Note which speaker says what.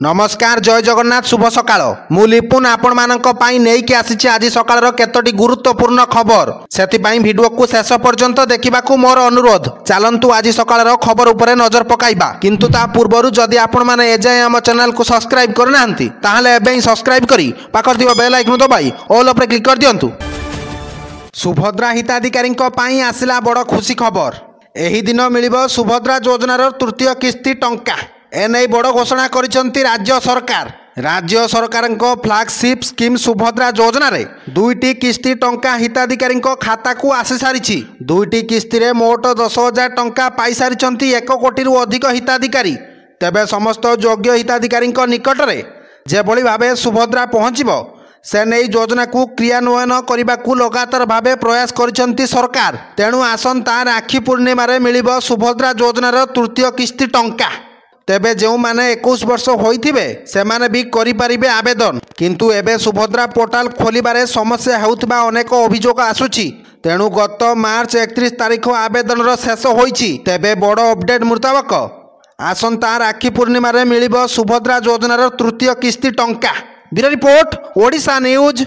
Speaker 1: नमस्कार जय जगन्नाथ शुभ सकाळ मु लिपुन आपण मानक पाई नेकी आसीछि आज सकाळर केतोटी गुरुत्वपूर्ण खबर सेतिपाई वीडियो को शेष पर्यंत देखिबाकू मोर अनुरोध चलंतु आज सकाळर खबर उपरे नजर पकाइबा किंतु ता पूर्वरु जदि आपण माने एजाय हम चैनल को सब्सक्राइब करनाहंती ताहाले एबे ही सब्सक्राइब करी पाखर दिबा बेल आइकन दबाई ऑल उपरे क्लिक कर दियंतु। सुभद्रा हिताधिकारी पाई आसिला बड़ खुशी खबर एही दिन मिलिबो सुभद्रा योजनार तृतीय किस्ती टंका एने बड़ घोषणा करिसंती राज्य सरकार फ्लैगशिप स्कीम सुभद्रा योजना रे दुईटी किस्ती टंका हिताधिकारी खाता को आसी सारी दुईटी किस्ती रे मोट 10,000 टंका पाई सारी 1 कोटी रु अधिक हिताधिकारी तेबे समस्त योग्य हिताधिकारी निकट में जेभली भावे सुभद्रा पहुँचब से नहीं योजना को क्रियान्वयन करने को लगातार भावे प्रयास करिसंती सरकार तेणु आसंता राखी पूर्णिमा रे मिलिबो सुभद्रा योजनार तृतीय किस्ती टंका तेबे जो माने 21 वर्ष होइथिबे से माने भी करि परिबे आवेदन किंतु एबे सुभद्रा पोर्टाल खोलिबारे समस्या हेउतबा अनेक अभियोग आसुछि तेणु गत मार्च 31 तारिख आवेदन शेष होइछि तेबे बड़ अपडेट मुताबक आसंता राखी पूर्णिमा रे मिलिबो सुभद्रा योजनार तृतीय किस्ती टंका। Bureau report Odisha news.